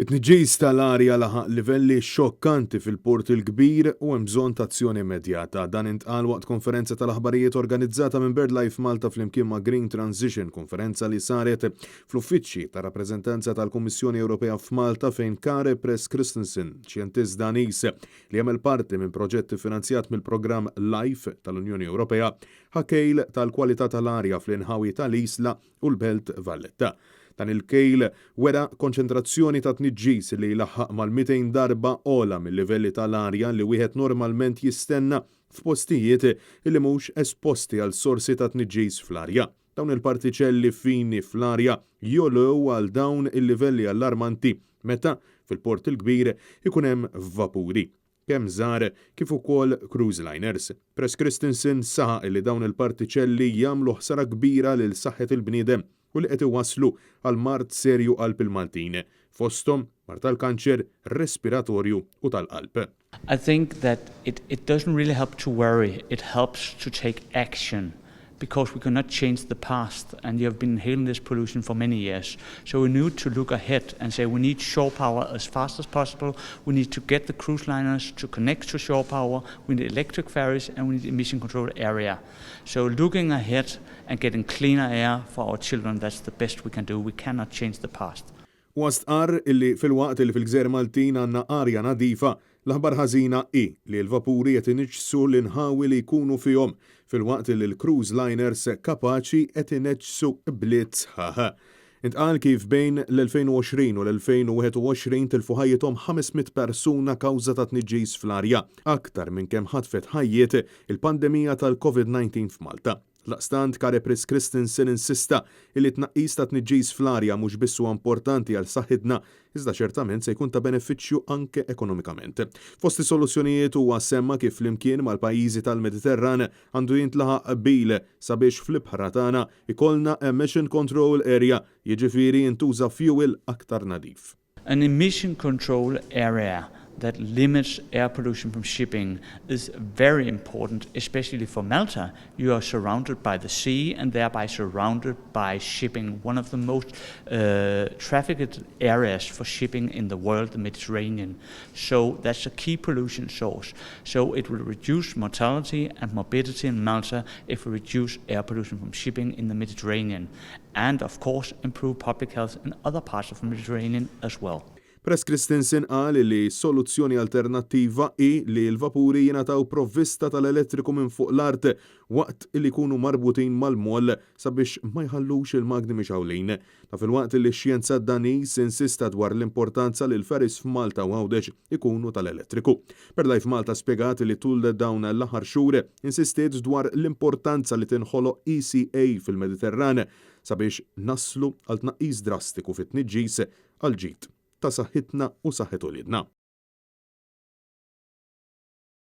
It-tniġġis tal-arja laħaq livelli xokkanti fil-Port il-Kbir u hemm bżonn ta' azzjoni immedjata. Dan intqal waqt konferenza tal-aħbarijiet organizzata minn BirdLife Malta flimkien ma' Green Transition, konferenza li saret fl-uffiċċji ta' rappreżentanza tal-Kummissjoni Ewropea f'Malta fejn Kare Press Christensen, xjentist Danis li jagħmel parti minn proġetti finanzjat mill-programm LIFE tal-Unjoni Ewropea, ħakejl tal-kwalità tal-arja fl-inħawi tal-Isla u l-Belt Valletta. Dan il-kejl wera konċentrazzjoni ta' tniġġis li laħħaq mal-200 darba ola mill-livelli tal-arja li wieħed normalment jistenna f'postijiet li mhux esposti għal sorsi ta' tniġġis fl-arja. Dawn il-partiċelli fini fl-arja jolgħu għal dawn il-livelli allarmanti meta fil-Port il-Kbir ikun hemm vapuri kemm żgħar kif ukoll cruise liners. Press Christensen saħaq li dawn il-partiċelli jagħmlu ħsara kbira lil saħħet il-bniedem u li qed iwasslu għal mart serju qalb il-Maltin, fosthom mart tal-kanċer respiratorju u tal-qalb. I think that it doesn't really help to worry, it helps to take action. Because we cannot change the past, and you have been inhaling this pollution for many years. So we need to look ahead and say we need shore power as fast as possible. We need to get the cruise liners to connect to shore power. We need electric ferries, and we need emission control area. So looking ahead and getting cleaner air for our children, that's the best we can do. We cannot change the past. Wastqar illi fil-waqt li fil-Gżejjer Maltin għandna arja nadifa, l-aħbar ħażina hi li l-vapuri qed iniġġsu l-inħawi li jkunu fihom fil-waqt li l-cruise liners kapaċi qed ineġġsu bliet sħaħ. Intqal kif bejn l-2020 u l-2021 tilfu ħajjithom 500 persuna kawża ta' tniġġis fl-arja, aktar minn kemm ħatfet ħajjiet il-pandemija tal-COVID-19 f'Malta. Laqstant Kare Press Christensen insista li tnaqqis ta' tniġġis fl-arja mhux biss huwa importanti għal saħħitna, iżda ċertament se jkun ta' benefiċċju anke ekonomikament. Fost is-soluzzjonijiet huwa semma kif flimkien mal-pajjiżi tal-Mediterran għandu jintlaħaq qbil sabiex fl-ibħra tagħna ikollna emission control area, jiġifieri jintuża fuel aktar nadif. An emission control area that limits air pollution from shipping is very important, especially for Malta. You are surrounded by the sea and thereby surrounded by shipping, one of the most trafficked areas for shipping in the world, the Mediterranean. So that's a key pollution source. So it will reduce mortality and morbidity in Malta if we reduce air pollution from shipping in the Mediterranean, and of course improve public health in other parts of the Mediterranean as well. Press Christensen qal li soluzzjoni alternattiva hi li l-vapuri jingħataw provvista tal-elettriku minn fuq l-art waqt li jkunu marbutin mal-moll sabiex ma jħallux il-magni mixawlin. Ta' fil-waqt li x-xjenza Danis insista dwar l-importanza li l-ferries f'Malta u Għawdeġ ikunu tal-elettriku. BirdLife Malta spjegat li tul dawn l-aħħar xhur insistiet dwar l-importanza li tinħoloq ECA fil-Mediterran sabiex naslu għal tnaqqis drastiku fit-tniġġis għal ġid ta' saħħitna u saħħet ulidna.